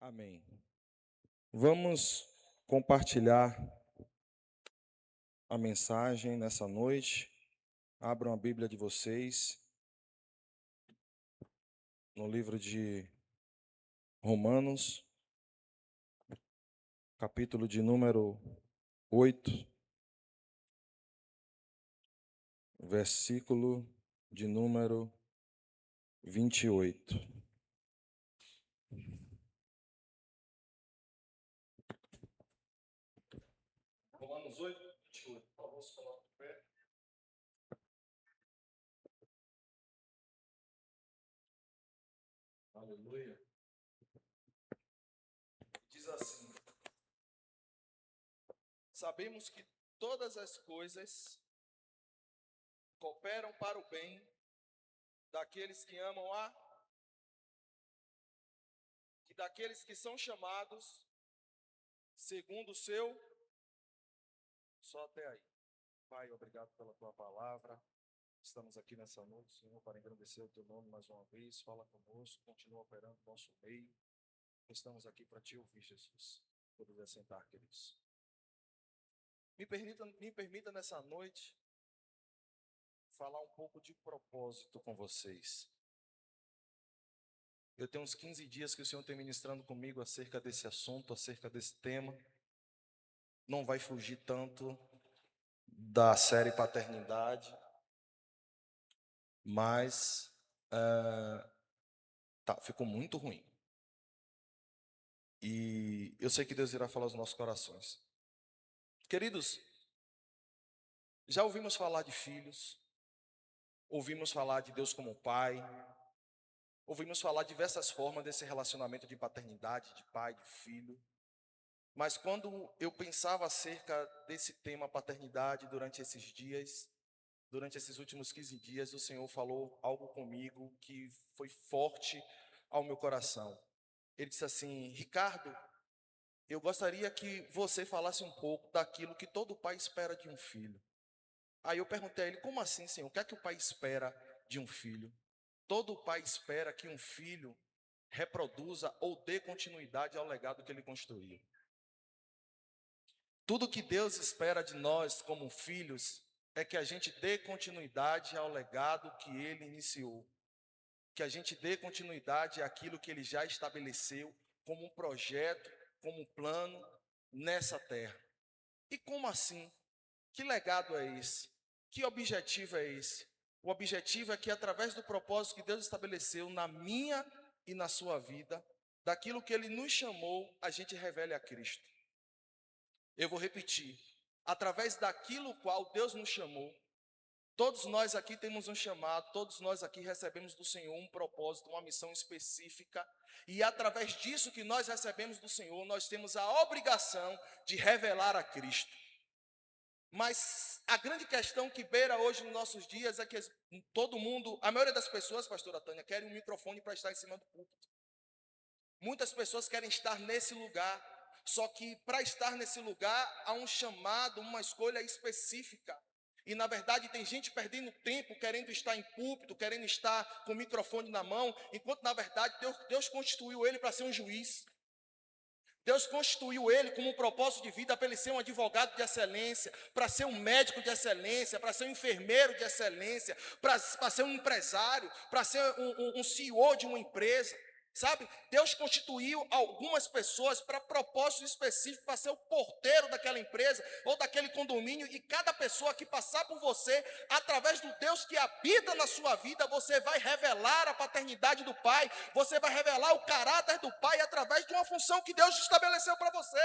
Amém. Vamos compartilhar a mensagem nessa noite. Abram a Bíblia de vocês no livro de Romanos, capítulo de número 8, versículo de número 28. Romanos 8, 28. Por favor, se coloque de pé. Aleluia. Diz assim: sabemos que todas as coisas cooperam para o bem daqueles que amam e daqueles que são chamados segundo o seu. Só até aí. Pai, obrigado pela tua palavra. Estamos aqui nessa noite, Senhor, para engrandecer o teu nome mais uma vez. Fala conosco, continua operando no nosso meio. Estamos aqui para te ouvir, Jesus. Poder sentar, queridos. Me permita nessa noite falar um pouco de propósito com vocês. Eu tenho uns 15 dias que o Senhor tem ministrando comigo acerca desse assunto, acerca desse tema. Não vai fugir tanto da série Paternidade, mas ficou muito ruim. E eu sei que Deus irá falar aos nossos corações. Queridos, já ouvimos falar de filhos, ouvimos falar de Deus como Pai, ouvimos falar de diversas formas desse relacionamento de paternidade, de pai, de filho. Mas quando eu pensava acerca desse tema paternidade durante esses dias, durante esses últimos 15 dias, o Senhor falou algo comigo que foi forte ao meu coração. Ele disse assim: Ricardo, eu gostaria que você falasse um pouco daquilo que todo pai espera de um filho. Aí eu perguntei a ele: como assim, Senhor? O que é que o pai espera de um filho? Todo pai espera que um filho reproduza ou dê continuidade ao legado que ele construiu. Tudo que Deus espera de nós como filhos é que a gente dê continuidade ao legado que ele iniciou. Que a gente dê continuidade àquilo que ele já estabeleceu como um projeto, como um plano nessa terra. E como assim? Que legado é esse? Que objetivo é esse? O objetivo é que através do propósito que Deus estabeleceu na minha e na sua vida, daquilo que ele nos chamou, a gente revele a Cristo. Eu vou repetir. Através daquilo qual Deus nos chamou, todos nós aqui temos um chamado, todos nós aqui recebemos do Senhor um propósito, uma missão específica, e através disso que nós recebemos do Senhor, nós temos a obrigação de revelar a Cristo. Mas a grande questão que beira hoje nos nossos dias é que todo mundo, a maioria das pessoas, pastora Tânia, querem um microfone para estar em cima do púlpito. Muitas pessoas querem estar nesse lugar, só que para estar nesse lugar há um chamado, uma escolha específica. E na verdade tem gente perdendo tempo querendo estar em púlpito, querendo estar com o microfone na mão, enquanto na verdade Deus constituiu ele para ser um juiz. Deus constituiu ele como um propósito de vida para ele ser um advogado de excelência, para ser um médico de excelência, para ser um enfermeiro de excelência, para ser um empresário, para ser um CEO de uma empresa. Sabe, Deus constituiu algumas pessoas para propósitos específicos, para ser o porteiro daquela empresa ou daquele condomínio, e cada pessoa que passar por você, através do Deus que habita na sua vida, você vai revelar a paternidade do Pai, você vai revelar o caráter do Pai através de uma função que Deus estabeleceu para você.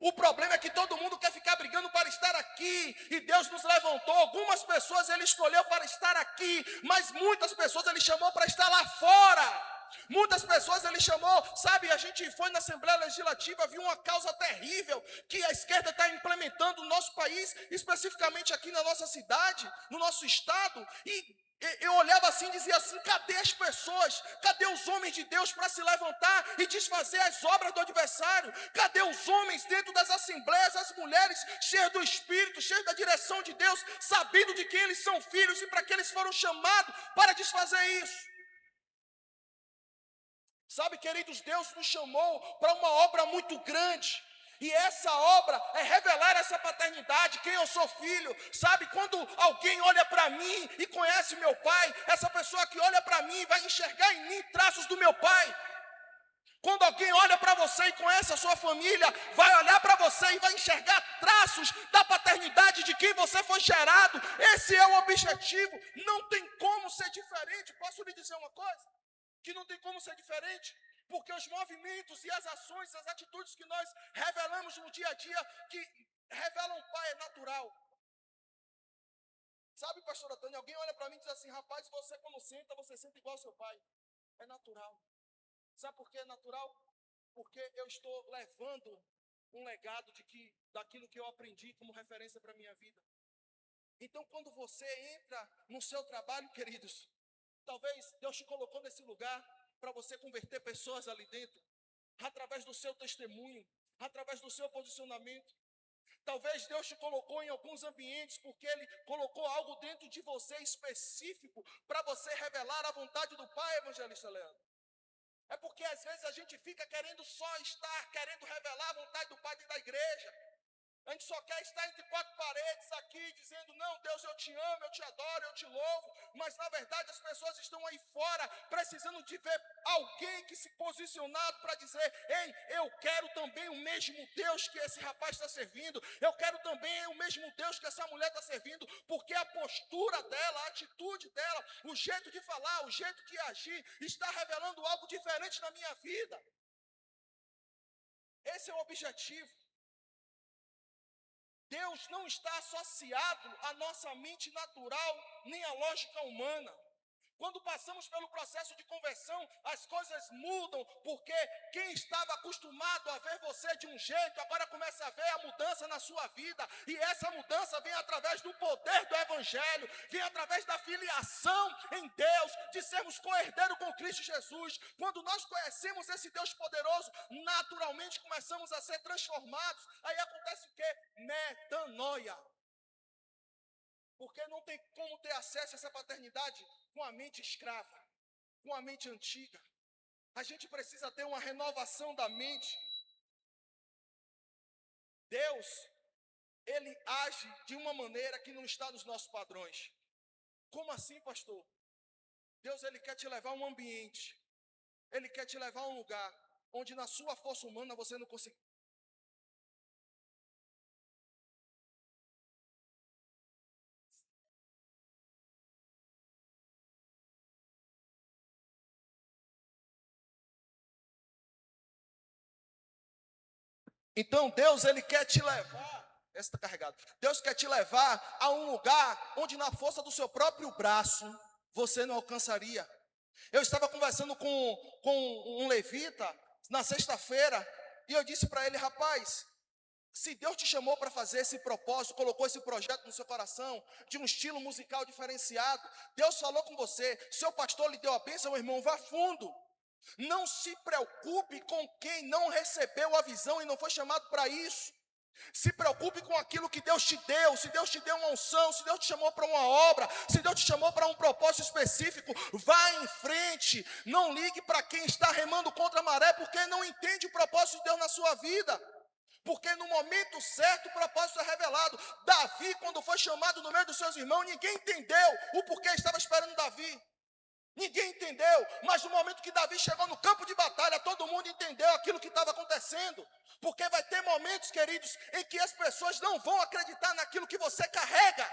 O problema é que todo mundo quer ficar brigando para estar aqui, e Deus nos levantou. Algumas pessoas ele escolheu para estar aqui, mas muitas pessoas ele chamou para estar lá fora. Muitas pessoas ele chamou, sabe, a gente foi na Assembleia Legislativa, viu uma causa terrível que a esquerda está implementando no nosso país, especificamente aqui na nossa cidade, no nosso estado, e eu olhava assim e dizia assim: cadê as pessoas? Cadê os homens de Deus para se levantar e desfazer as obras do adversário? Cadê os homens dentro das assembleias, as mulheres cheias do Espírito, cheias da direção de Deus, sabendo de quem eles são filhos e para que eles foram chamados para desfazer isso? Sabe, queridos, Deus nos chamou para uma obra muito grande. E essa obra é revelar essa paternidade, quem eu sou filho. Sabe, quando alguém olha para mim e conhece meu pai, essa pessoa que olha para mim vai enxergar em mim traços do meu pai. Quando alguém olha para você e conhece a sua família, vai olhar para você e vai enxergar traços da paternidade de quem você foi gerado. Esse é o objetivo. Não tem como ser diferente. Posso lhe dizer uma coisa? Que não tem como ser diferente. Porque os movimentos e as ações, as atitudes que nós revelamos no dia a dia, que revelam o Pai, é natural. Sabe, pastora Tânia, alguém olha para mim e diz assim: rapaz, você quando senta, você senta igual ao seu pai. É natural. Sabe por que é natural? Porque eu estou levando um legado daquilo que eu aprendi como referência para a minha vida. Então, quando você entra no seu trabalho, queridos, talvez Deus te colocou nesse lugar para você converter pessoas ali dentro, através do seu testemunho, através do seu posicionamento. Talvez Deus te colocou em alguns ambientes porque Ele colocou algo dentro de você específico para você revelar a vontade do Pai, evangelista Leandro. É porque às vezes a gente fica querendo só estar, querendo revelar a vontade do Pai dentro da igreja. A gente só quer estar entre quatro paredes aqui, dizendo: não, Deus, eu te amo, eu te adoro, eu te louvo. Mas na verdade as pessoas estão aí fora, precisando de ver alguém que se posicionado para dizer: ei, eu quero também o mesmo Deus que esse rapaz está servindo. Eu quero também o mesmo Deus que essa mulher está servindo. Porque a postura dela, a atitude dela, o jeito de falar, o jeito de agir, está revelando algo diferente na minha vida. Esse é o objetivo. Deus não está associado à nossa mente natural, nem à lógica humana. Quando passamos pelo processo de conversão, as coisas mudam, porque quem estava acostumado a ver você de um jeito, agora começa a ver a mudança na sua vida. E essa mudança vem através do poder do Evangelho, vem através da filiação em Deus, de sermos co-herdeiros com Cristo Jesus. Quando nós conhecemos esse Deus poderoso, naturalmente começamos a ser transformados. Aí acontece o quê? Metanoia. Porque não tem como ter acesso a essa paternidade com a mente escrava, com a mente antiga. A gente precisa ter uma renovação da mente. Deus, Ele age de uma maneira que não está nos nossos padrões. Como assim, pastor? Deus, Ele quer te levar a um ambiente. Ele quer te levar a um lugar onde na sua força humana você não consegue. Então Deus, Ele quer te levar, essa está carregado. Deus quer te levar a um lugar onde na força do seu próprio braço você não alcançaria. Eu estava conversando com um levita na sexta-feira e eu disse para ele: rapaz, se Deus te chamou para fazer esse propósito, colocou esse projeto no seu coração, de um estilo musical diferenciado, Deus falou com você, seu pastor lhe deu a bênção, meu irmão, vá fundo. Não se preocupe com quem não recebeu a visão e não foi chamado para isso. Se preocupe com aquilo que Deus te deu. Se Deus te deu uma unção, se Deus te chamou para uma obra, se Deus te chamou para um propósito específico, vá em frente. Não ligue para quem está remando contra a maré, porque não entende o propósito de Deus na sua vida. Porque no momento certo o propósito é revelado. Davi, quando foi chamado no meio dos seus irmãos, ninguém entendeu o porquê estava esperando Davi. Ninguém entendeu, mas no momento que Davi chegou no campo de batalha, todo mundo entendeu aquilo que estava acontecendo. Porque vai ter momentos, queridos, em que as pessoas não vão acreditar naquilo que você carrega.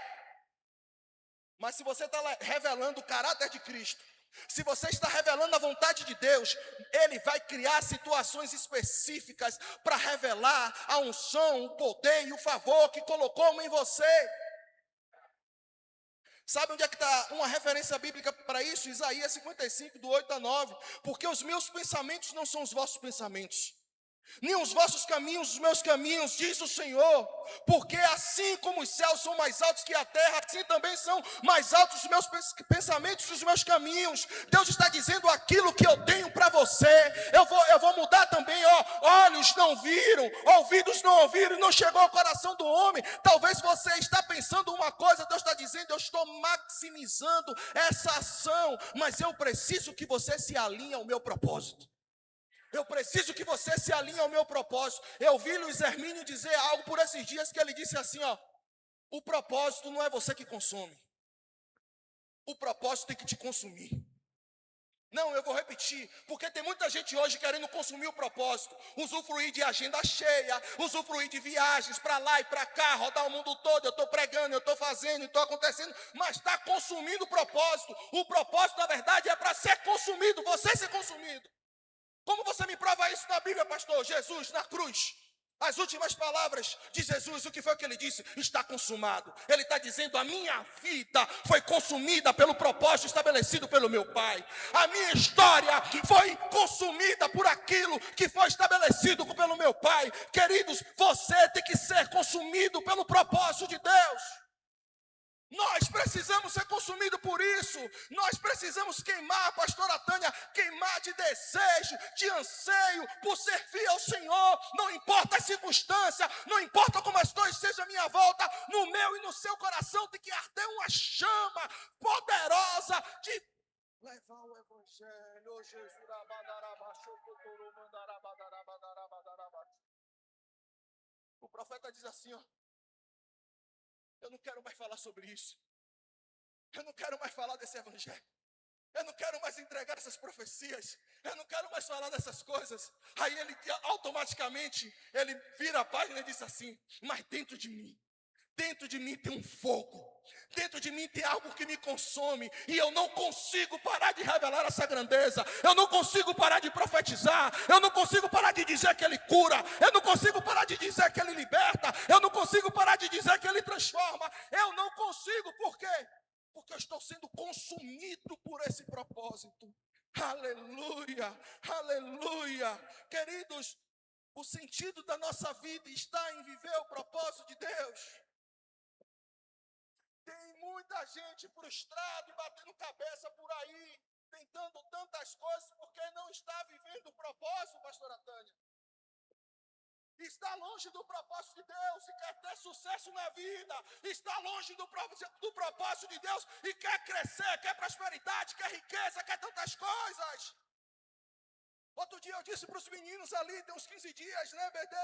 Mas se você está revelando o caráter de Cristo, se você está revelando a vontade de Deus, Ele vai criar situações específicas para revelar a unção, o poder e o favor que colocou em você. Sabe onde é que está uma referência bíblica para isso? Isaías 55, do 8 a 9. Porque os meus pensamentos não são os vossos pensamentos, nem os vossos caminhos, os meus caminhos, diz o Senhor. Porque assim como os céus são mais altos que a terra, assim também são mais altos os meus pensamentos e os meus caminhos. Deus está dizendo: aquilo que eu tenho para você, eu vou mudar também. Olhos não viram, ouvidos não ouviram, não chegou ao coração do homem. Talvez você está pensando uma coisa, Deus está dizendo: eu estou maximizando essa ação, mas eu preciso que você se alinhe ao meu propósito. Eu preciso que você se alinhe ao meu propósito. Eu vi Luiz Hermínio dizer algo por esses dias que ele disse assim, ó: o propósito não é você que consome. O propósito tem que te consumir. Não, eu vou repetir, porque tem muita gente hoje querendo consumir o propósito, usufruir de agenda cheia, usufruir de viagens para lá e para cá, rodar o mundo todo. Eu estou pregando, eu estou fazendo, estou acontecendo, mas está consumindo o propósito. O propósito, na verdade, é para ser consumido, você ser consumido. Como você me prova isso na Bíblia, pastor? Jesus na cruz. As últimas palavras de Jesus, o que foi que ele disse? Está consumado. Ele está dizendo: a minha vida foi consumida pelo propósito estabelecido pelo meu Pai. A minha história foi consumida por aquilo que foi estabelecido pelo meu Pai. Queridos, você tem que ser consumido pelo propósito de Deus. Nós precisamos ser consumidos por isso. Nós precisamos queimar, pastora Tânia, queimar de desejo, de anseio por servir ao Senhor. Não importa a circunstância, não importa como as coisas sejam à minha volta, no meu e no seu coração tem que arder uma chama poderosa de levar o Evangelho. Jesus. O profeta diz assim, ó: eu não quero mais falar sobre isso. Eu não quero mais falar desse evangelho. Eu não quero mais entregar essas profecias. Eu não quero mais falar dessas coisas. Aí ele automaticamente, ele vira a página e diz assim: mas dentro de mim tem um fogo. Dentro de mim tem algo que me consome. E eu não consigo parar de revelar essa grandeza. Eu não consigo parar de profetizar. Eu não consigo parar de dizer que Ele cura. Eu não consigo parar de dizer que Ele liberta. Eu não consigo parar de dizer que Ele transforma. Eu não consigo. Por quê? Porque eu estou sendo consumido por esse propósito. Aleluia, aleluia. Queridos, o sentido da nossa vida está em viver o propósito de Deus. Tem muita gente frustrada e batendo cabeça por aí, tentando tantas coisas, porque não está vivendo o propósito, pastora Tânia. Está longe do propósito de Deus e quer ter sucesso na vida. Está longe do propósito de Deus e quer crescer, quer prosperidade, quer riqueza, quer tantas coisas. Outro dia eu disse para os meninos ali, tem uns 15 dias, né, BD?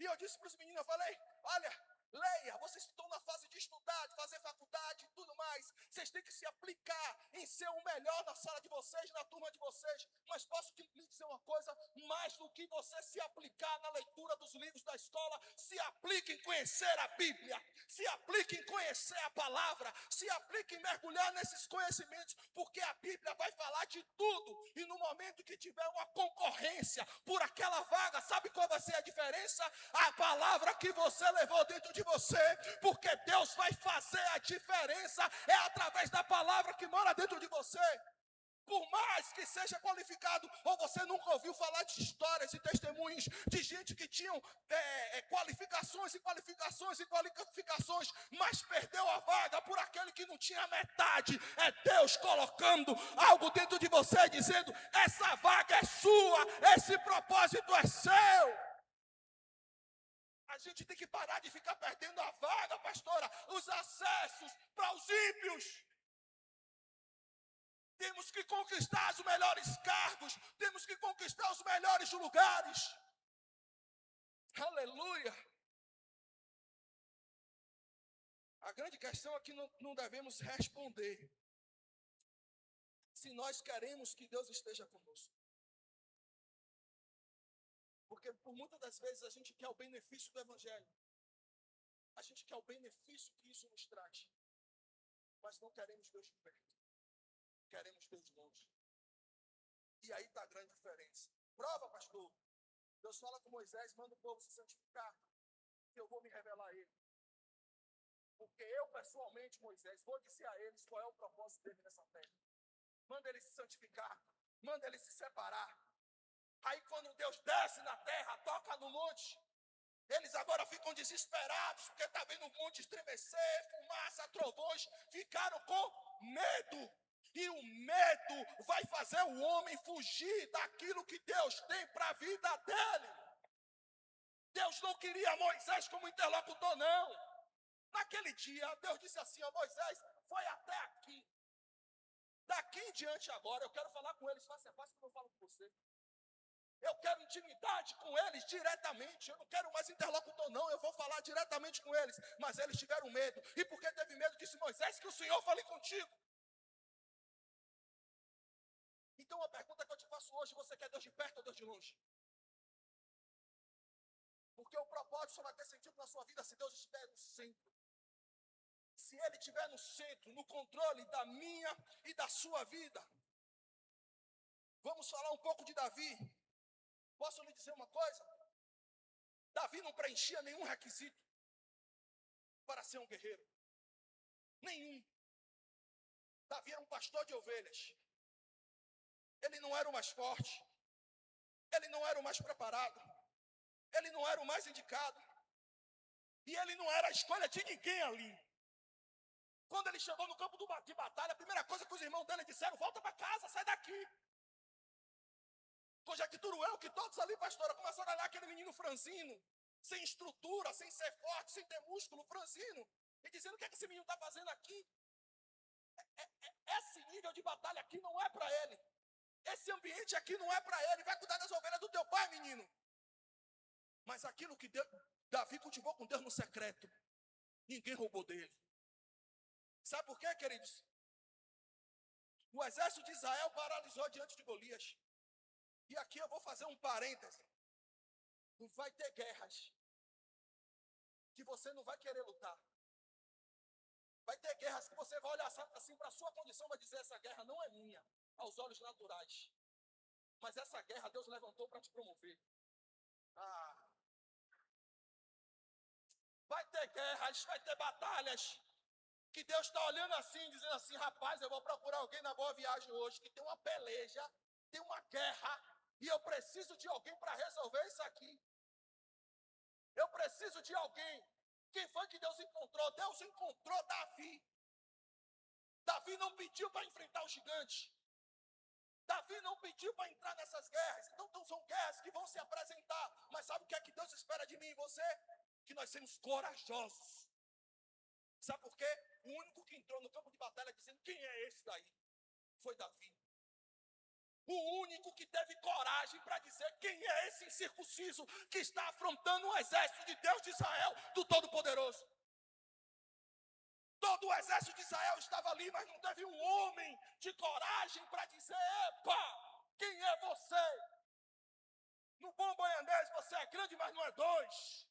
E eu disse para os meninos, eu falei: olha, leia, vocês estão na fase de estudar, de fazer faculdade e tudo mais. Vocês têm que se aplicar em ser o melhor na sala de vocês, na turma de vocês. Mas posso lhe dizer uma coisa: mais do que você se aplicar na leitura dos livros da escola, se aplique em conhecer a Bíblia, se aplique em conhecer a palavra, se aplique em mergulhar nesses conhecimentos, porque a Bíblia vai falar de tudo. E no momento que tiver uma concorrência por aquela vaga, sabe qual vai ser a diferença? A palavra que você levou dentro de você, porque Deus vai fazer a diferença, é através da palavra que mora dentro de você. Por mais que seja qualificado, ou você nunca ouviu falar de histórias e testemunhos de gente que tinham qualificações e qualificações e qualificações, mas perdeu a vaga por aquele que não tinha metade. É Deus colocando algo dentro de você, dizendo: essa vaga é sua, esse propósito é seu. A gente tem que parar de ficar perdendo a vaga, pastora, os acessos para os ímpios. Temos que conquistar os melhores cargos, temos que conquistar os melhores lugares. Aleluia. A grande questão é que não devemos responder se nós queremos que Deus esteja conosco. Porque por muitas das vezes a gente quer o benefício do Evangelho. A gente quer o benefício que isso nos traz. Mas não queremos Deus de perto. Queremos Deus longe. E aí está a grande diferença. Prova, pastor. Deus fala com Moisés: manda o povo se santificar, que eu vou me revelar a ele. Porque eu, pessoalmente, Moisés, vou dizer a eles qual é o propósito dele nessa terra. Manda eles se santificar, manda eles se separar. Aí quando Deus desce na terra, toca no monte, eles agora ficam desesperados, porque está vendo o monte estremecer, fumaça, trovões, ficaram com medo. E o medo vai fazer o homem fugir daquilo que Deus tem para a vida dele. Deus não queria Moisés como interlocutor, não. Naquele dia, Deus disse assim: ó, Moisés, foi até aqui. Daqui em diante agora, eu quero falar com eles face a face, como eu falo com você. Eu quero intimidade com eles diretamente. Eu não quero mais interlocutor, não. Eu vou falar diretamente com eles. Mas eles tiveram medo. E porque teve medo, disse Moisés, que o Senhor fale contigo. Então a pergunta que eu te faço hoje, você quer Deus de perto ou Deus de longe? Porque o propósito só vai ter sentido na sua vida se Deus estiver no centro. Se Ele estiver no centro, no controle da minha e da sua vida. Vamos falar um pouco de Davi. Posso lhe dizer uma coisa? Davi não preenchia nenhum requisito para ser um guerreiro. Nenhum. Davi era um pastor de ovelhas. Ele não era o mais forte. Ele não era o mais preparado. Ele não era o mais indicado. E ele não era a escolha de ninguém ali. Quando ele chegou no campo de batalha, a primeira coisa que os irmãos dele disseram, volta para casa, sai daqui. Conjecturo eu que todos ali, pastora, começaram a olhar aquele menino franzino, sem estrutura, sem ser forte, sem ter músculo, franzino, e dizendo, o que é que esse menino está fazendo aqui? Esse nível de batalha aqui não é para ele. Esse ambiente aqui não é para ele. Vai cuidar das ovelhas do teu pai, menino. Mas aquilo que Davi cultivou com Deus no secreto, ninguém roubou dele. Sabe por quê, queridos? O exército de Israel paralisou diante de Golias. E aqui eu vou fazer um parêntese. Vai ter guerras que você não vai querer lutar. Vai ter guerras que você vai olhar assim para a sua condição e vai dizer, essa guerra não é minha, aos olhos naturais. Mas essa guerra Deus levantou para te promover. Vai ter guerras, vai ter batalhas, que Deus está olhando assim, dizendo assim, rapaz, eu vou procurar alguém na boa viagem hoje, que tem uma peleja, tem uma guerra, e eu preciso de alguém para resolver isso aqui. Eu preciso de alguém. Quem foi que Deus encontrou? Deus encontrou Davi. Davi não pediu para enfrentar o gigante. Davi não pediu para entrar nessas guerras. Então são guerras que vão se apresentar. Mas sabe o que é que Deus espera de mim e você? Que nós somos corajosos. Sabe por quê? O único que entrou no campo de batalha dizendo, quem é esse daí? Foi Davi. O único que teve coragem para dizer quem é esse incircunciso que está afrontando o exército de Deus de Israel, do Todo-Poderoso. Todo o exército de Israel estava ali, mas não teve um homem de coragem para dizer, epa, quem é você? No bom baianês você é grande, mas não é dois.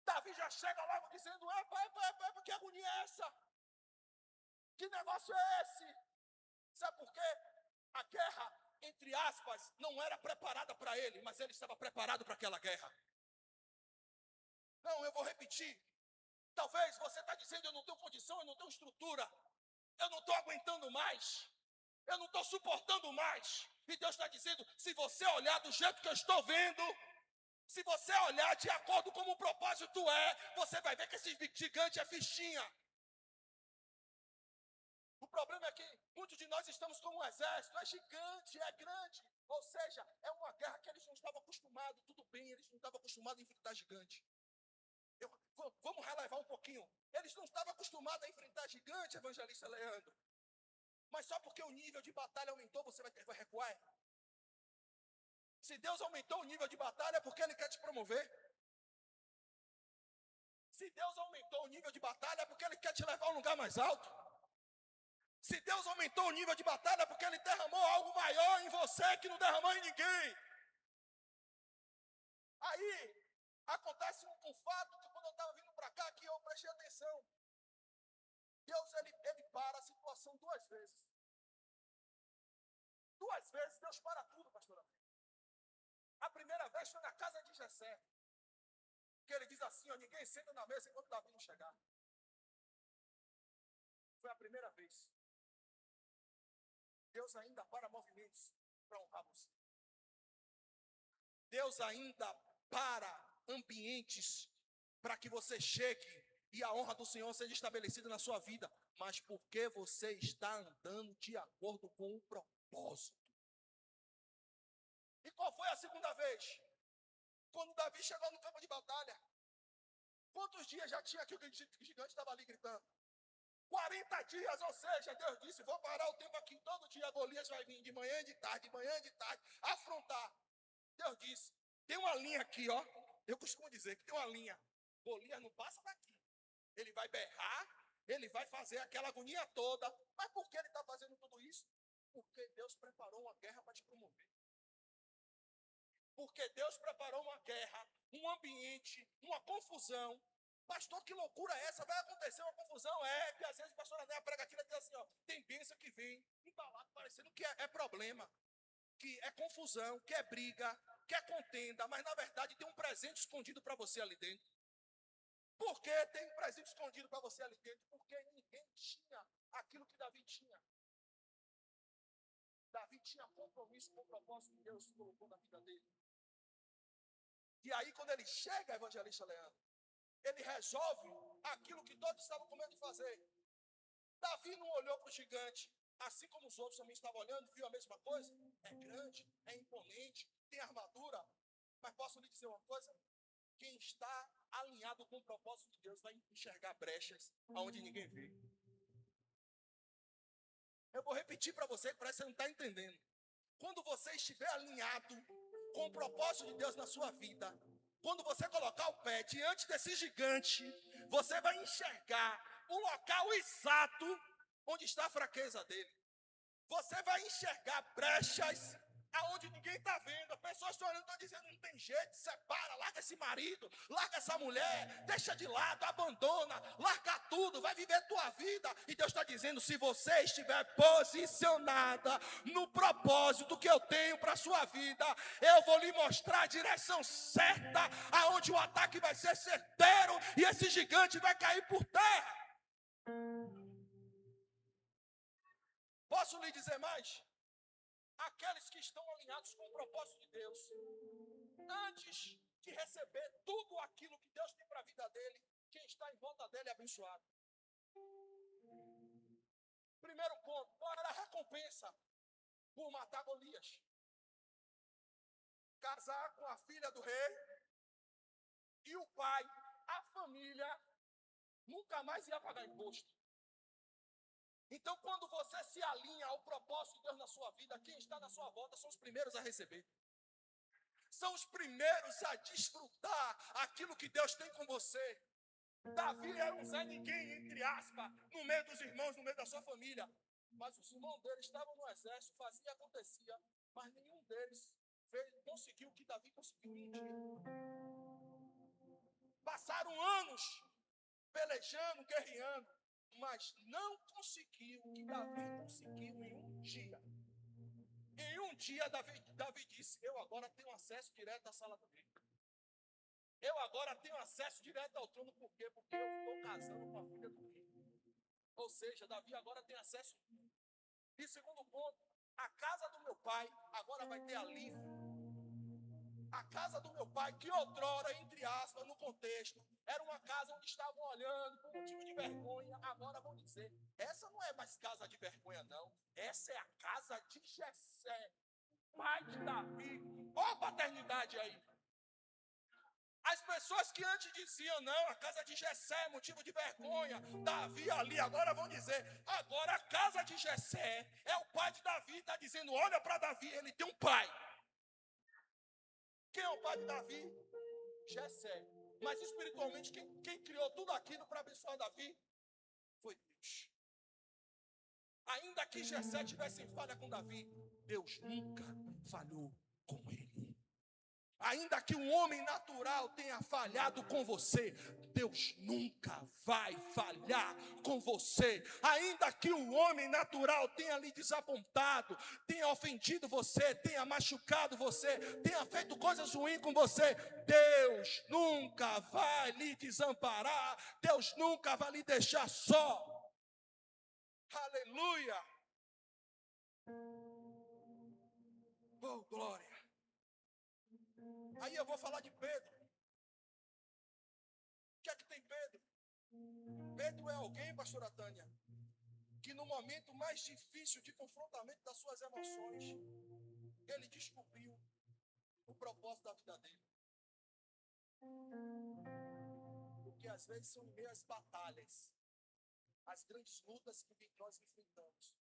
Davi já chega logo dizendo, epa, que agonia é essa? Que negócio é esse? Sabe por quê? A guerra, entre aspas, não era preparada para ele, mas ele estava preparado para aquela guerra. Não, eu vou repetir. Talvez você está dizendo, eu não tenho condição, eu não tenho estrutura, eu não estou aguentando mais, eu não estou suportando mais. E Deus está dizendo, se você olhar do jeito que eu estou vendo, se você olhar de acordo com o propósito você vai ver que esse gigante é fichinha. O problema é que muitos de nós estamos como um exército, é gigante, é grande. Ou seja, é uma guerra que eles não estavam acostumados. Tudo bem, eles não estavam acostumados a enfrentar gigante. Vamos relevar um pouquinho. Eles não estavam acostumados a enfrentar gigante, evangelista Leandro. Mas só porque o nível de batalha aumentou, você vai recuar? Se Deus aumentou o nível de batalha, é porque Ele quer te promover. Se Deus aumentou o nível de batalha, é porque Ele quer te levar a um lugar mais alto. Se Deus aumentou o nível de batalha, é porque Ele derramou algo maior em você que não derramou em ninguém. Aí, acontece um fato que quando eu estava vindo para cá, que eu prestei atenção. Deus, ele para a situação 2 vezes. 2 vezes Deus para tudo, pastor. A primeira vez foi na casa de Jessé. Que ele diz assim, ó, ninguém senta na mesa enquanto Davi não chegar. Foi a primeira vez. Deus ainda para movimentos para honrar você. Deus ainda para ambientes para que você chegue e a honra do Senhor seja estabelecida na sua vida, mas porque você está andando de acordo com o propósito. E qual foi a segunda vez? Quando Davi chegou no campo de batalha. Quantos dias já tinha que o gigante estava ali gritando? 40 dias, ou seja, Deus disse, vou parar o tempo aqui, todo dia Golias vai vir, de manhã e de manhã e de tarde, afrontar. Deus disse, tem uma linha aqui, ó, eu costumo dizer que tem uma linha, Golias não passa daqui, ele vai berrar, ele vai fazer aquela agonia toda, mas por que ele está fazendo tudo isso? Porque Deus preparou uma guerra para te promover. Porque Deus preparou uma guerra, um ambiente, uma confusão. Pastor, que loucura é essa? Vai acontecer uma confusão? É, que às vezes a pastora Néa prega aquilo e diz assim, ó, tem bênção que vem embalado, parecendo que é problema, que é confusão, que é briga, que é contenda, mas na verdade tem um presente escondido para você ali dentro. Por que tem um presente escondido para você ali dentro? Porque ninguém tinha aquilo que Davi tinha. Davi tinha compromisso com o propósito que Deus colocou na vida dele. E aí, quando ele chega, evangelista Leandro, ele resolve aquilo que todos estavam com medo de fazer. Davi não olhou para o gigante, assim como os outros também estavam olhando, viu a mesma coisa. É grande, é imponente, tem armadura. Mas posso lhe dizer uma coisa? Quem está alinhado com o propósito de Deus vai enxergar brechas aonde ninguém vê. Eu vou repetir para você, parece que você não está entendendo. Quando você estiver alinhado com o propósito de Deus na sua vida, quando você colocar o pé diante desse gigante, você vai enxergar o local exato onde está a fraqueza dele. Você vai enxergar brechas aonde ninguém está vendo. As pessoas estão olhando e estão dizendo, não tem jeito, separa, larga esse marido, larga essa mulher, deixa de lado, abandona, larga tudo, vai viver tua vida. E Deus está dizendo, se você estiver posicionada no propósito que eu tenho para a sua vida, eu vou lhe mostrar a direção certa, aonde o ataque vai ser certeiro e esse gigante vai cair por terra. Posso lhe dizer mais? Aqueles que estão alinhados com o propósito de Deus, antes de receber tudo aquilo que Deus tem para a vida dele, quem está em volta dele é abençoado. Primeiro ponto, qual era a recompensa por matar Golias? Casar com a filha do rei e o pai, a família, nunca mais ia pagar imposto. Então, quando você se alinha ao propósito de Deus na sua vida, quem está na sua volta são os primeiros a receber. São os primeiros a desfrutar aquilo que Deus tem com você. Davi era um Zé Ninguém, entre aspas, no meio dos irmãos, no meio da sua família. Mas os irmãos dele estavam no exército, fazia e acontecia, mas nenhum deles conseguiu o que Davi conseguiu em um dia. Passaram anos pelejando, guerreando, mas não conseguiu o que Davi conseguiu em um dia. Em um dia, Davi disse, eu agora tenho acesso direto à sala do rei. Eu agora tenho acesso direto ao trono, por quê? Porque eu estou casando com a filha do rei. Ou seja, Davi agora tem acesso. E segundo ponto, a casa do meu pai agora vai ter alívio. A casa do meu pai, que outrora, entre aspas, no contexto, era uma casa onde estavam olhando por motivo de vergonha. Agora vão dizer, essa não é mais casa de vergonha, não. Essa é a casa de Jessé, pai de Davi. Olha a paternidade aí. As pessoas que antes diziam, não, a casa de Jessé é motivo de vergonha, Davi ali, agora vão dizer, agora a casa de Jessé é o pai de Davi, está dizendo, olha para Davi, ele tem um pai. Quem é o pai de Davi? Jessé. Mas espiritualmente, quem criou tudo aquilo para abençoar Davi foi Deus. Ainda que Jessé tivesse falha com Davi, Deus nunca falhou com ele. Ainda que um homem natural tenha falhado com você, Deus nunca vai falhar com você. Ainda que o homem natural tenha lhe desapontado, tenha ofendido você, tenha machucado você, tenha feito coisas ruins com você, Deus nunca vai lhe desamparar, Deus nunca vai lhe deixar só. Aleluia! Oh, glória! Aí eu vou falar de Pedro. O que é que tem Pedro? Pedro é alguém, pastora Tânia, que no momento mais difícil de confrontamento das suas emoções, ele descobriu o propósito da vida dele. Porque às vezes são em meio às batalhas as grandes lutas que nós enfrentamos,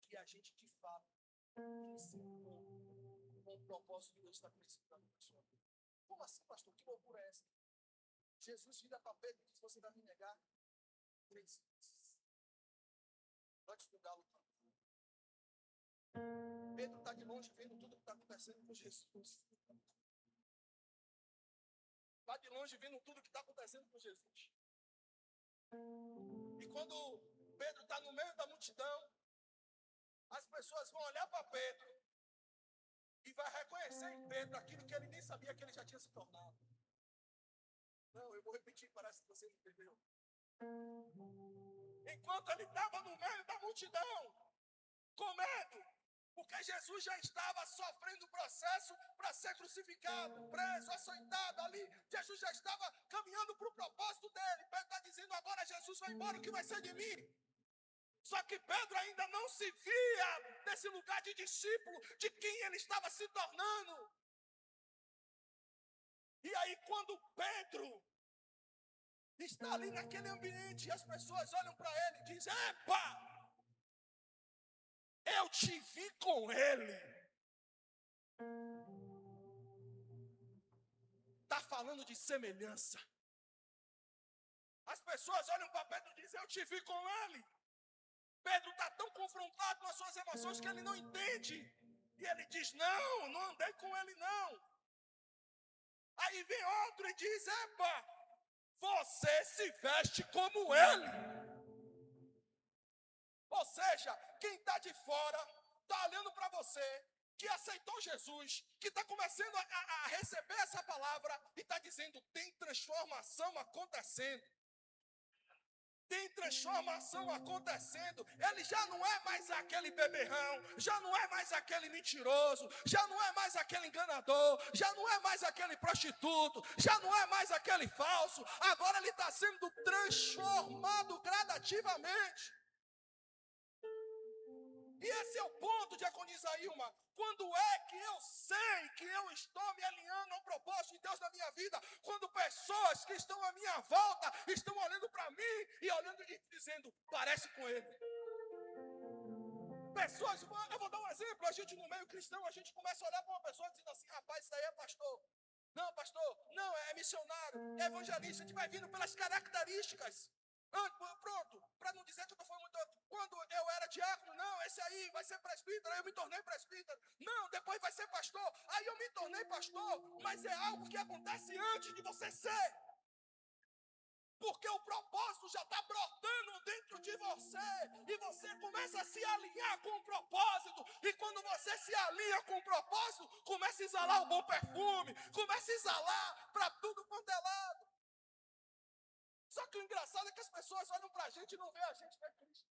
que a gente de fato inicia com o propósito que Deus está precisando da sua vida. Como assim, pastor? Que loucura é essa? Jesus vira para Pedro e diz: você vai me negar 3 vezes. Antes do galo cantar. Pedro está de longe vendo tudo que está acontecendo com Jesus. Está de longe vendo tudo que está acontecendo com Jesus. E quando Pedro está no meio da multidão, as pessoas vão olhar para Pedro e vai reconhecer em Pedro aquilo que ele nem sabia que ele já tinha se tornado. Não, eu vou repetir, parece que você não entendeu. Enquanto ele estava no meio da multidão, com medo, porque Jesus já estava sofrendo o processo para ser crucificado, preso, açoitado ali. Jesus já estava caminhando para o propósito dele. Pedro está dizendo: agora Jesus vai embora, o que vai ser de mim? Só que Pedro ainda não se via nesse lugar de discípulo, de quem ele estava se tornando. E aí quando Pedro está ali naquele ambiente e as pessoas olham para ele e dizem: epa! Eu te vi com ele. Está falando de semelhança. As pessoas olham para Pedro e dizem: eu te vi com ele. Pedro está tão confrontado com as suas emoções que ele não entende. E ele diz: não, não andei com ele não. Aí vem outro e diz: epa, você se veste como ele. Ou seja, quem está de fora está olhando para você, que aceitou Jesus, que está começando a receber essa palavra e está dizendo: tem transformação acontecendo. Tem transformação acontecendo. Ele já não é mais aquele beberrão, já não é mais aquele mentiroso, já não é mais aquele enganador, já não é mais aquele prostituto, já não é mais aquele falso. Agora ele está sendo transformado gradativamente. E esse é o ponto, Diaconisa Ilma. Quando é que eu sei que eu estou me alinhando ao propósito de Deus na minha vida? Quando pessoas que estão à minha volta estão olhando para mim e olhando e dizendo: parece com ele. Pessoas, eu vou dar um exemplo, a gente no meio cristão, a gente começa a olhar para uma pessoa dizendo assim: rapaz, isso aí é pastor. Não, pastor, não, é missionário, é evangelista, a gente vai vindo pelas características. Pronto, para não dizer que eu estou falando muito. Quando eu era diácono, não, esse aí vai ser presbítero, aí eu me tornei presbítero. Não, depois vai ser pastor, aí eu me tornei pastor. Mas é algo que acontece antes de você ser. Porque o propósito já está brotando dentro de você. E você começa a se alinhar com o propósito. E quando você se alinha com o propósito, começa a exalar o bom perfume. Começa a exalar para tudo quanto é lado. Só que o engraçado é que as pessoas olham para a gente e não veem a gente ver Cristo.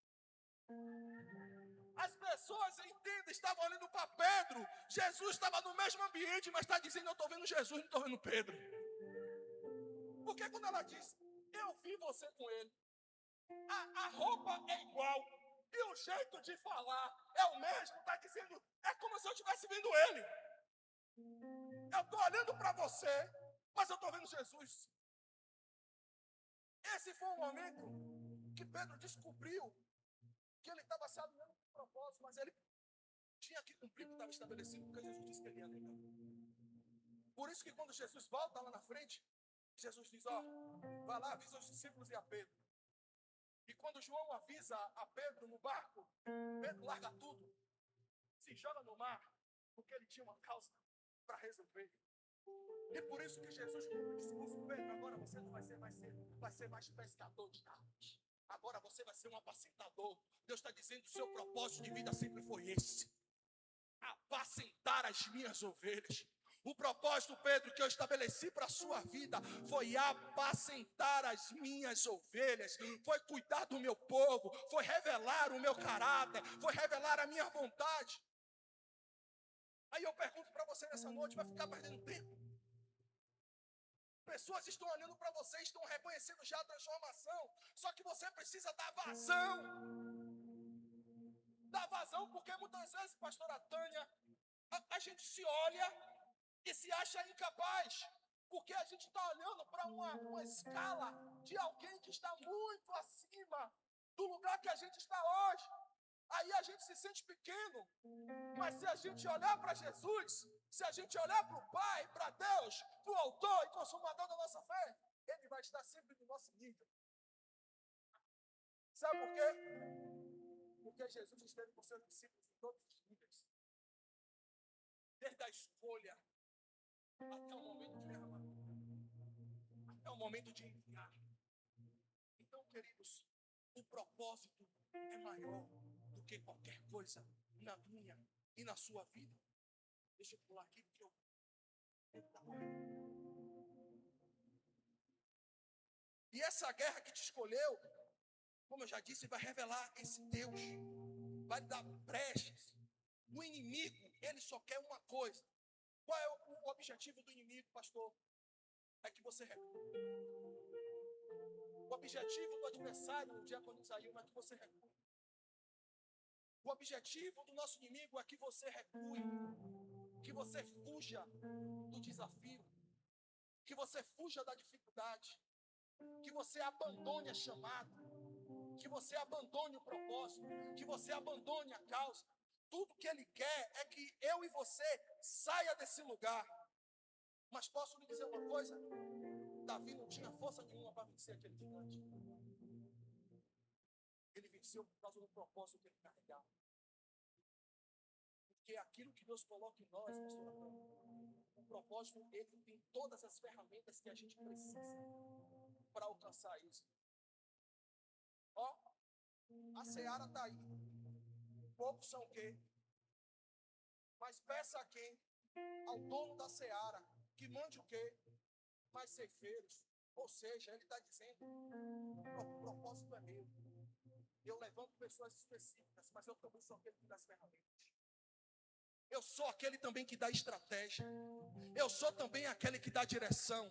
As pessoas entendem, estavam olhando para Pedro. Jesus estava no mesmo ambiente, mas está dizendo: eu estou vendo Jesus, não estou vendo Pedro. Porque quando ela diz: eu vi você com ele, a roupa é igual, e o jeito de falar é o mesmo, está dizendo, é como se eu estivesse vendo ele. Eu estou olhando para você, mas eu estou vendo Jesus. Esse foi o momento que Pedro descobriu que ele estava se alinhando com o propósito, mas ele tinha que cumprir o que estava estabelecido, porque Jesus disse que ele ia negar. Por isso que quando Jesus volta lá na frente, Jesus diz: ó, vai lá, avisa os discípulos e a Pedro. E quando João avisa a Pedro no barco, Pedro larga tudo, se joga no mar, porque ele tinha uma causa para resolver. E por isso que Jesus cumpre o discurso: Pedro, agora você não vai ser mais pescador de almas. Agora você vai ser um apacentador. Deus está dizendo: o seu propósito de vida sempre foi esse: apacentar as minhas ovelhas. O propósito, Pedro, que eu estabeleci para a sua vida foi apacentar as minhas ovelhas, foi cuidar do meu povo, foi revelar o meu caráter, foi revelar a minha vontade. Aí eu pergunto para você nessa noite: vai ficar perdendo tempo? Pessoas estão olhando para você, estão reconhecendo já a transformação, só que você precisa dar vazão. Dar vazão, porque muitas vezes, pastora Tânia, a gente se olha e se acha incapaz, porque a gente está olhando para uma escala de alguém que está muito acima. do lugar que a gente está hoje. Aí a gente se sente pequeno. Mas se a gente olhar para Jesus, se a gente olhar para o Pai, para Deus, para o autor e consumador da nossa fé, Ele vai estar sempre no nosso nível. Sabe por quê? Porque Jesus esteve com seus discípulos em todos os níveis. Desde a escolha até o momento de derramamento, até o momento de enviar. Então, queridos, o propósito é maior do que qualquer coisa na minha e na sua vida. Deixa eu pular aqui porque eu está morrendo. E essa guerra que te escolheu, como eu já disse, vai revelar esse Deus, vai dar brechas. O inimigo, ele só quer uma coisa. Qual é o objetivo do inimigo, pastor? É que você recua. O objetivo do adversário, o diácono Isaías, é que você recue. O objetivo do nosso inimigo é que você recue, que você fuja do desafio, que você fuja da dificuldade, que você abandone a chamada, que você abandone o propósito, que você abandone a causa. Tudo que ele quer é que eu e você saia desse lugar. Mas posso lhe dizer uma coisa? Davi não tinha força nenhuma para vencer aquele gigante. Ele venceu por causa do propósito que ele carregava. Porque aquilo que Deus coloca em nós, pastor Antônio, o propósito, ele tem todas as ferramentas que a gente precisa para alcançar isso. Ó, a seara está aí. Poucos são o quê? Mas peça a quem? Ao dono da seara, que mande o quê? Mais ceifeiros. Ou seja, ele está dizendo, o propósito é meu. Eu levanto pessoas específicas, mas eu também sou aquele que dá as ferramentas. Eu sou aquele também que dá estratégia. Eu sou também aquele que dá direção.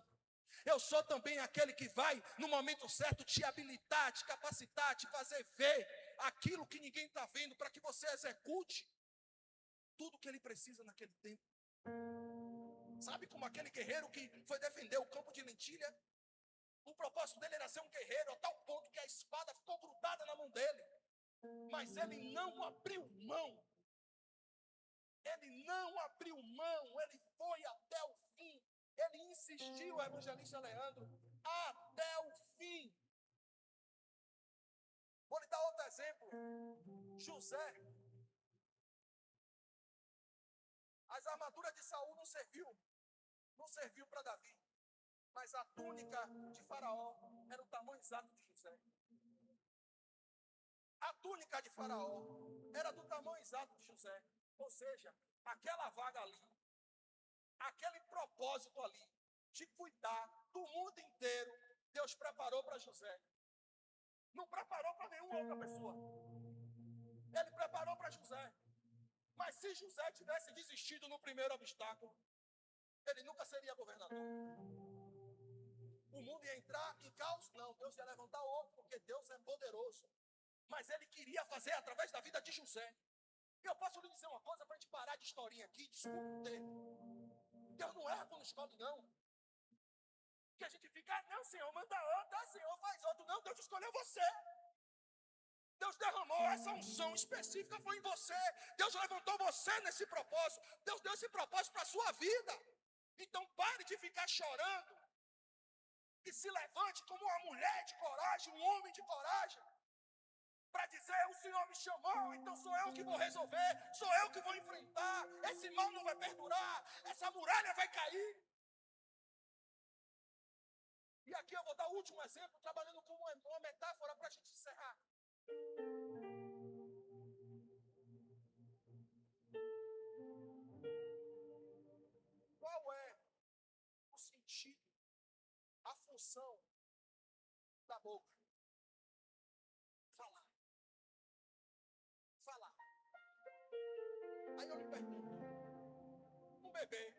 Eu sou também aquele que vai, no momento certo, te habilitar, te capacitar, te fazer ver aquilo que ninguém está vendo, para que você execute tudo que ele precisa naquele tempo. Sabe como aquele guerreiro que foi defender o campo de lentilha? O propósito dele era ser um guerreiro, a tal ponto que a espada ficou grudada na mão dele. Mas ele não abriu mão. Ele não abriu mão, ele foi até o fim. Ele insistiu, o evangelista Leandro, até o fim. Vou lhe dar outro exemplo. José. As armaduras de Saul não serviu para Davi. Mas a túnica de Faraó era o tamanho exato de José. A túnica de Faraó era do tamanho exato de José. Ou seja, aquela vaga ali, aquele propósito ali, de cuidar do mundo inteiro, Deus preparou para José. Não preparou para nenhuma outra pessoa. Ele preparou para José. Mas se José tivesse desistido no primeiro obstáculo, ele nunca seria governador. O mundo ia entrar em caos? Não, Deus ia levantar outro, porque Deus é poderoso. Mas ele queria fazer através da vida de José. Eu posso lhe dizer uma coisa para a gente parar de historinha aqui, desculpa o termo. Deus não erra quando escolhe, não. Que a gente fica, não, Senhor, manda outro, Senhor, faz outro. Não, Deus escolheu você. Deus derramou essa unção específica, foi em você. Deus levantou você nesse propósito. Deus deu esse propósito para a sua vida. Então pare de ficar chorando. E se levante como uma mulher de coragem, um homem de coragem. Para dizer, o Senhor me chamou, então sou eu que vou resolver, sou eu que vou enfrentar, esse mal não vai perdurar, essa muralha vai cair. E aqui eu vou dar o último exemplo, trabalhando como uma metáfora para a gente encerrar. Qual é o sentido, a função da boca? Falar. Aí eu lhe pergunto, um bebê,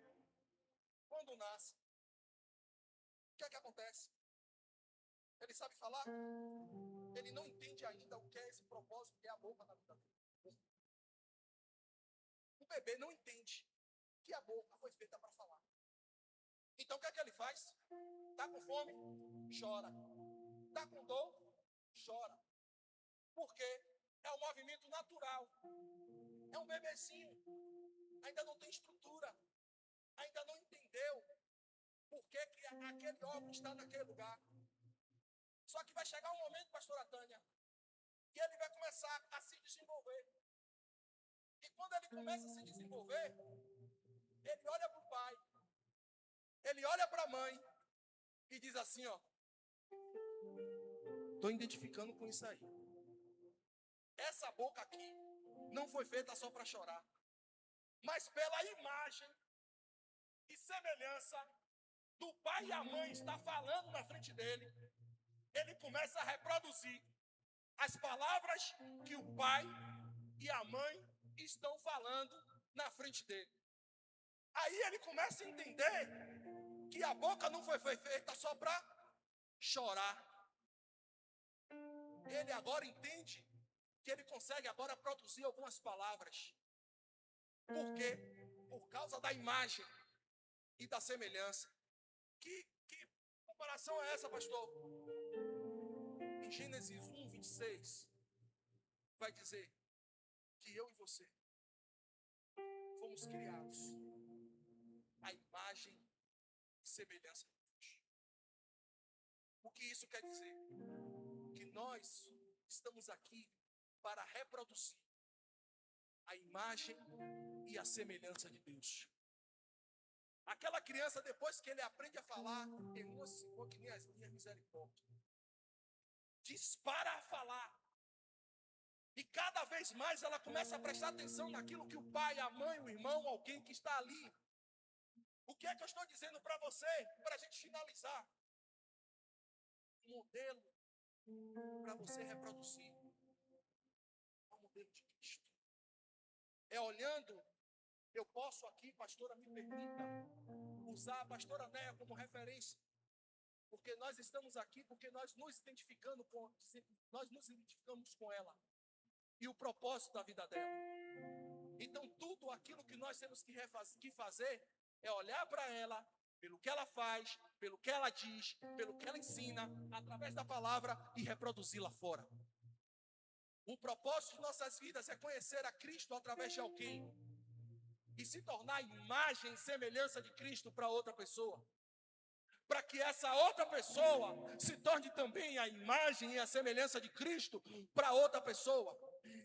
quando nasce, o que é que acontece? Ele sabe falar? Ele não entende ainda o que é esse propósito, que é a boca na vida dele. O bebê não entende que a boca foi feita para falar. Então o que é que ele faz? Está com fome? Chora. Está com dor? Chora. Porque é um movimento natural. É um bebezinho. Ainda não tem estrutura. Ainda não entendeu por que aquele órgão está naquele lugar. Só que vai chegar um momento, pastora Tânia, que ele vai começar a se desenvolver. E quando ele começa a se desenvolver, ele olha para o pai, ele olha para a mãe e diz assim, ó, estou identificando com isso aí. Essa boca aqui não foi feita só para chorar, mas pela imagem e semelhança do pai e a mãe está falando na frente dele, ele começa a reproduzir as palavras que o pai e a mãe estão falando na frente dele. Aí ele começa a entender que a boca não foi feita só para chorar. Ele agora entende que ele consegue agora produzir algumas palavras. Por quê? Por causa da imagem e da semelhança. Que comparação é essa, pastor? Em Gênesis 1, 26, vai dizer que eu e você fomos criados à imagem e semelhança de Deus. O que isso quer dizer? Que nós estamos aqui para reproduzir a imagem e a semelhança de Deus. Aquela criança, depois que ele aprende a falar, emocionou que nem as minhas, misericórdia, dispara a falar. E cada vez mais ela começa a prestar atenção naquilo que o pai, a mãe, o irmão, alguém que está ali. O que é que eu estou dizendo para você, para a gente finalizar? Um modelo para você reproduzir. É o modelo de Cristo. É olhando, eu posso aqui, pastora, me permita, usar a pastora Néia como referência. Porque nós estamos aqui, porque nós nos identificamos com ela. E o propósito da vida dela. Então, tudo aquilo que nós temos que fazer é olhar para ela, pelo que ela faz, pelo que ela diz, pelo que ela ensina, através da palavra e reproduzi-la fora. O propósito de nossas vidas é conhecer a Cristo através de alguém e se tornar a imagem e semelhança de Cristo para outra pessoa. Para que essa outra pessoa se torne também a imagem e a semelhança de Cristo para outra pessoa.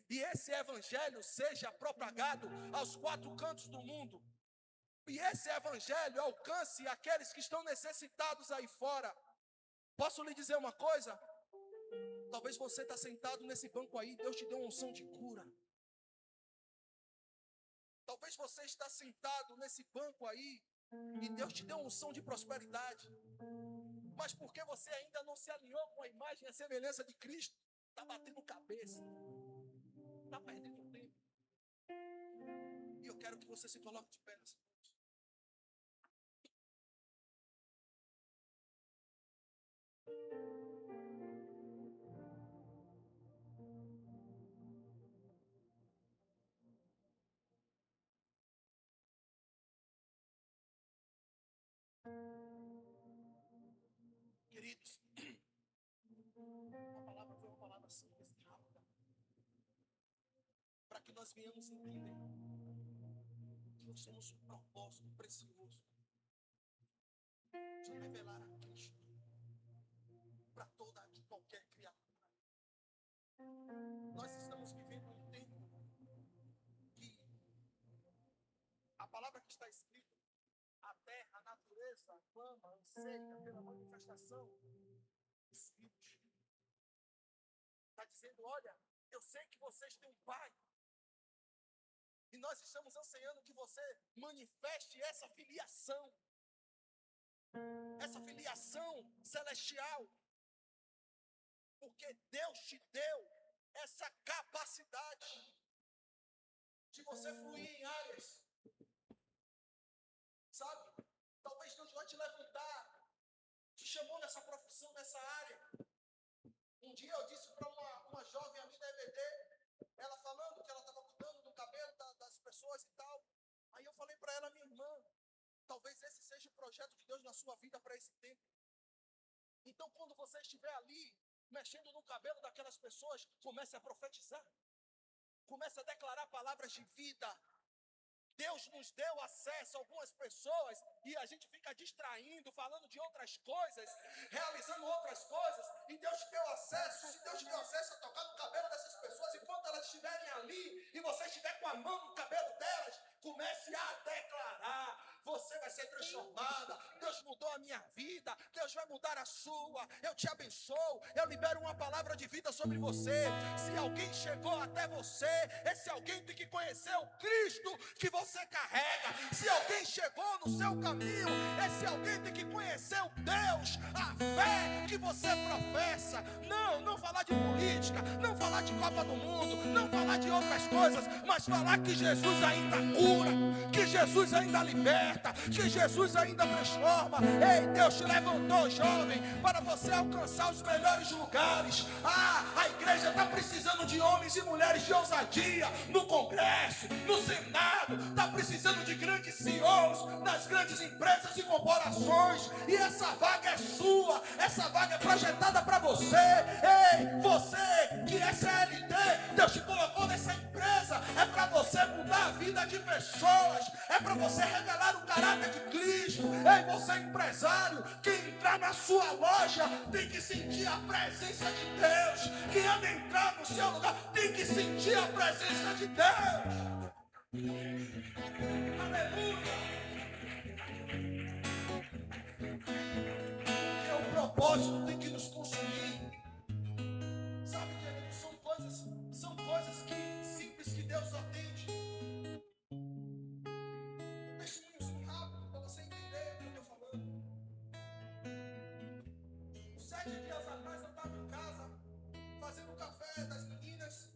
E esse evangelho seja propagado aos quatro cantos do mundo. E esse evangelho alcance aqueles que estão necessitados aí fora. Posso lhe dizer uma coisa? Talvez você está sentado nesse banco aí, Deus te deu uma unção de cura. Talvez você está sentado nesse banco aí e Deus te deu uma unção de prosperidade. Mas porque você ainda não se alinhou com a imagem e a semelhança de Cristo, está batendo cabeça, está perdendo tempo. E eu quero que você se coloque de pé nessa noite. Queridos, foi uma palavra simples, rápida, para que nós venhamos entender que nós temos um propósito precioso de revelar a Cristo para toda e qualquer criatura. Nós estamos vivendo um tempo que a palavra que está escrita, a terra, a natureza, clama, anseia pela manifestação dos filhos. Está dizendo, olha, eu sei que vocês têm um pai. E nós estamos ansiando que você manifeste essa filiação celestial. Porque Deus te deu essa capacidade de você fluir em áreas. Sabe? Talvez Deus vai te levantar, te chamou nessa profissão, nessa área. Um dia eu disse para uma jovem ali da EBD, ela falando que ela estava cuidando do cabelo das pessoas e tal. Aí eu falei para ela, minha irmã, talvez esse seja o projeto de Deus na sua vida para esse tempo. Então, quando você estiver ali, mexendo no cabelo daquelas pessoas, comece a profetizar. Comece a declarar palavras de vida. Deus nos deu acesso a algumas pessoas e a gente fica distraindo, falando de outras coisas, realizando outras coisas, e Deus te deu acesso. Se Deus te deu acesso a tocar no cabelo dessas pessoas, enquanto elas estiverem ali e você estiver com a mão no cabelo delas, comece a declarar. Você vai ser transformada. Deus mudou a minha vida, Deus vai mudar a sua. Eu te abençoo, eu libero uma palavra de vida sobre você. Se alguém chegou até você, esse alguém tem que conhecer o Cristo que você carrega. Se alguém chegou no seu caminho, esse alguém tem que conhecer o Deus, a fé que você professa. Não falar de política, não falar de Copa do Mundo, não falar de outras coisas, mas falar que Jesus ainda cura, que Jesus ainda liberta, que Jesus ainda transforma. Ei, Deus te levantou, jovem, para você alcançar os melhores lugares. A igreja está precisando de homens e mulheres de ousadia no Congresso, no Senado, está precisando de grandes CEOs nas grandes empresas e corporações, e essa vaga é sua, essa vaga é projetada para você. Ei, você que é CLT, Deus te colocou nessa empresa, é para você mudar a vida de pessoas, é para você revelar o caráter de Cristo. Ei, você é empresário, quem entrar na sua loja tem que sentir a presença de Deus. Quem anda entrar no seu lugar tem que sentir a presença de Deus. Aleluia. Porque o propósito tem que nos consumir. Sabe, querido, são coisas que simples que Deus atende. Um testemunhozinho rápido para você entender o que eu estou falando. 7 dias atrás eu estava em casa fazendo o café das meninas.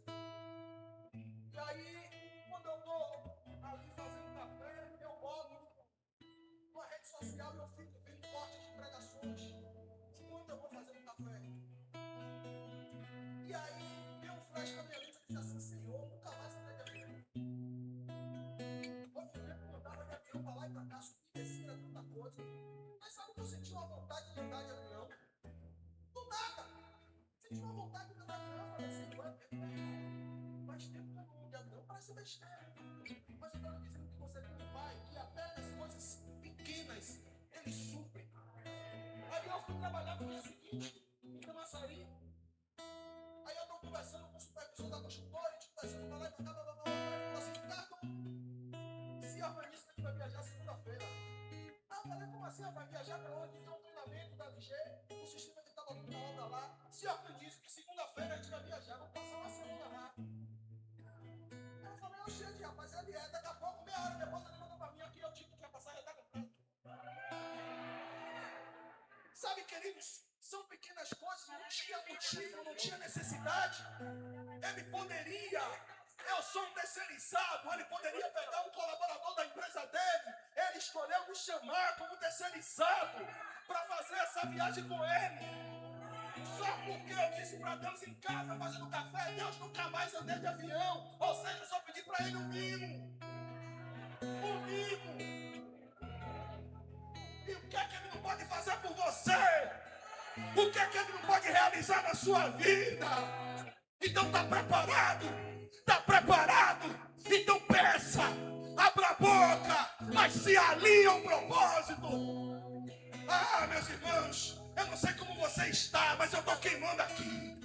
E aí, quando eu estou ali fazendo café, eu boto uma rede social e eu fico vendo cortes de pregações enquanto eu vou fazendo café. E aí, deu um flash na minha mente e disse assim: Senhor, nunca mais andei de avião. Houve um tempo que eu andava de avião para lá e para cá, subia e descia, era tanta coisa. Mas sabe que eu senti uma vontade de andar de avião? Do nada! Senti uma vontade de andar de avião. Eu falei assim: faz tempo que eu não ando de avião, parece besteira. Mas eu estava dizendo que você tem um pai que até nas coisas pequenas ele supre. Aí eu fui trabalhar no dia seguinte, em Camaçari. Aí eu estou conversando com o supervisor da construtora, a gente conversando para lá e para cá, ele falou assim: Ricardo, se organiza que a gente vai viajar segunda-feira. Eu falei: como assim? Vai viajar para onde? Tem um treinamento da LG, o sistema que estava tudo na obra lá. Se organiza que segunda-feira a gente vai viajar, vamos passar uma semana lá. Aí eu falei: oxe, rapaz, ele é, daqui a pouco, meia hora depois ele mandou para mim aqui, eu tive que ia passar a reta completa. Sabe, queridos, são pequenas coisas, não tinha motivo, não tinha necessidade. Ele poderia, eu sou um terceirizado, ele poderia pegar um colaborador da empresa dele, ele escolheu me chamar como terceirizado para fazer essa viagem com ele. Só porque eu disse para Deus em casa, fazendo café: Deus, nunca mais andei de avião. Ou seja, eu só pedi para ele um mimo. Um mimo. E o que é que ele não pode fazer por você? O que é que ele não pode realizar na sua vida? Então está preparado? Está preparado? Então peça, abra a boca, mas se alinha ao propósito. Ah, meus irmãos, eu não sei como você está, mas eu estou queimando aqui.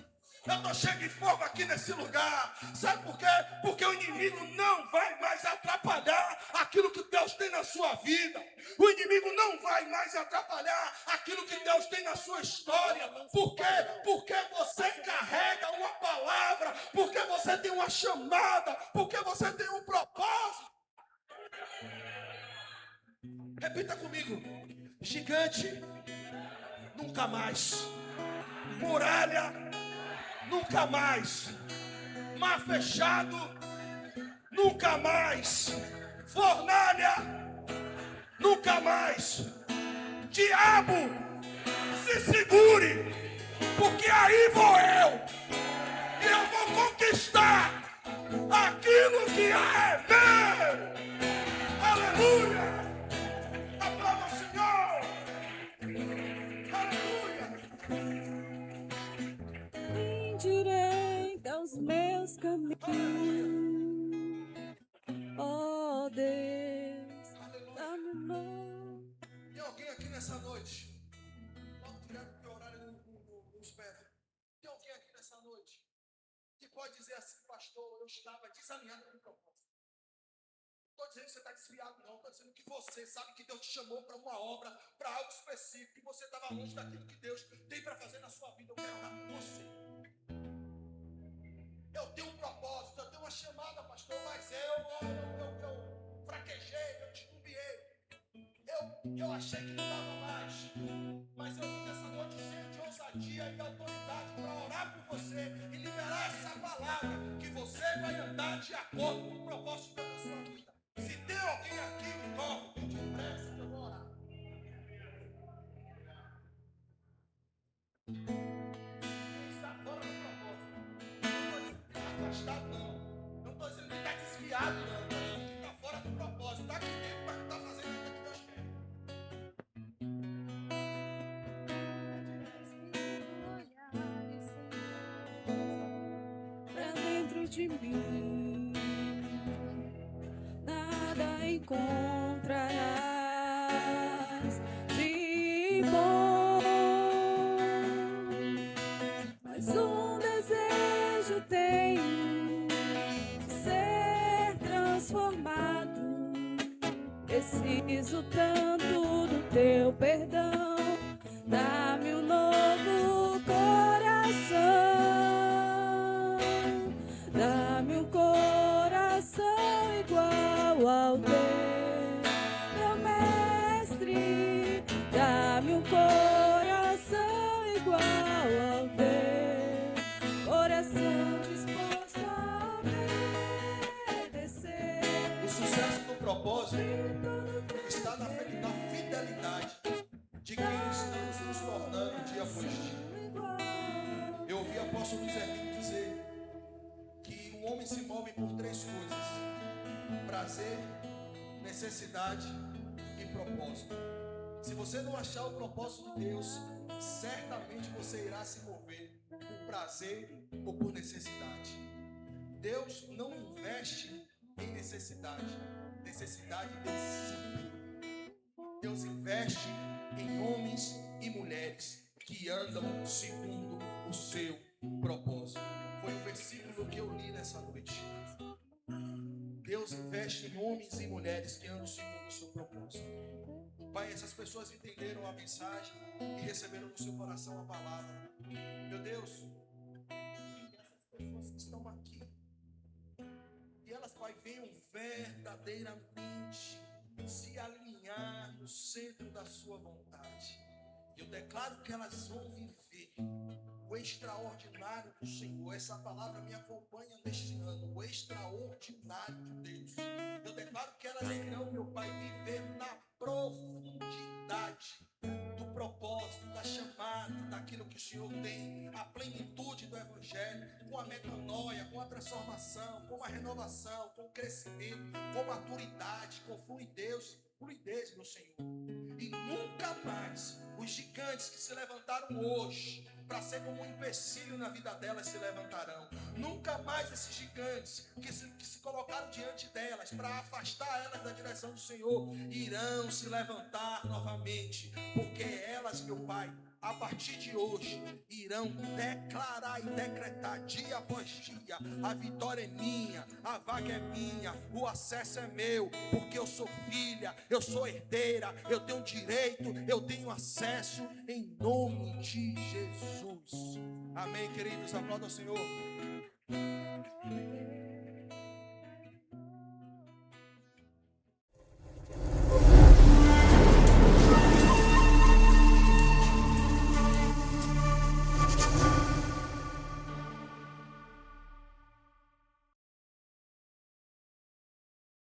Eu estou cheio de fogo aqui nesse lugar. Sabe por quê? Porque o inimigo não vai mais atrapalhar aquilo que Deus tem na sua vida. O inimigo não vai mais atrapalhar aquilo que Deus tem na sua história. Por quê? Porque você carrega uma palavra, porque você tem uma chamada, porque você tem um propósito. Repita comigo: gigante, nunca mais. Muralha, nunca mais. Mar fechado, nunca mais. Fornalha, nunca mais. Diabo, se segure, porque aí vou eu. E eu vou conquistar aquilo que é meu. Aleluia. Aplauda o Senhor. Aleluia. nessa noite? Logo direto que o horário não espera. Tem alguém aqui nessa noite que pode dizer assim, pastor, eu estava desalinhado com o propósito. Não estou dizendo que você está desviado, não. Estou dizendo que você sabe que Deus te chamou para uma obra, para algo específico, que você estava longe daquilo que Deus tem para fazer na sua vida. Eu quero orar por você. Eu tenho um propósito, eu tenho uma chamada, pastor, mas eu fraquejei, eu titubeei. Eu achei que não dava mais. Mas eu vim nessa noite cheio de ousadia e autoridade para orar por você e liberar essa palavra, que você vai andar de acordo com o propósito da sua vida. Se tem alguém aqui, corre, vem depressa que eu vou orar. Quem está fora do propósito? Não estou dizendo que está afastado, não. Não estou dizendo que está desviado, não. Estou dizendo que está fora do propósito. Está aqui dentro, mas não está fazendo nada que Deus quer. Pra dentro de mim, nada encontrarás de bom, mas um desejo tenho de ser transformado. Preciso tanto do teu perdão, dá-me um novo coração, dá-me um coração igual ao teu, meu mestre, dá-me um coração igual ao teu, coração disposto a obedecer. O sucesso do propósito está na fidelidade de quem estamos nos tornando dia após dia. Eu ouvi o apóstolo Luiz Hermínio dizer que o homem se move por 3 coisas: prazer, necessidade e propósito. Se você não achar o propósito de Deus, certamente você irá se mover por prazer ou por necessidade. Deus não investe em necessidade. Necessidade Deus supre. Deus investe em homens e mulheres que andam segundo o seu propósito. Foi o versículo que eu li nessa noite. Deus investe em homens e mulheres que andam segundo o seu propósito. Pai, essas pessoas entenderam a mensagem e receberam no seu coração a palavra. Meu Deus, essas pessoas que estão aqui, e elas, Pai, venham verdadeiramente se alinhar no centro da sua vontade. Eu declaro que elas vão viver o extraordinário do Senhor. Essa palavra me acompanha neste ano, o extraordinário de Deus. Eu declaro que elas irão, meu Pai, viver na profundidade do propósito, da chamada, daquilo que o Senhor tem, a plenitude do Evangelho, com a metanoia, com a transformação, com a renovação, com o crescimento, com maturidade, com fluidez no Senhor. E nunca mais os gigantes que se levantaram hoje para ser como um empecilho na vida delas se levantarão. Nunca mais esses gigantes que se colocaram diante delas para afastar elas da direção do Senhor irão se levantar novamente, porque elas, meu Pai, a partir de hoje irão declarar e decretar dia após dia: a vitória é minha, a vaga é minha, o acesso é meu, porque eu sou filha, eu sou herdeira, eu tenho direito, eu tenho acesso, em nome de Jesus. Amém, queridos, aplauda o Senhor.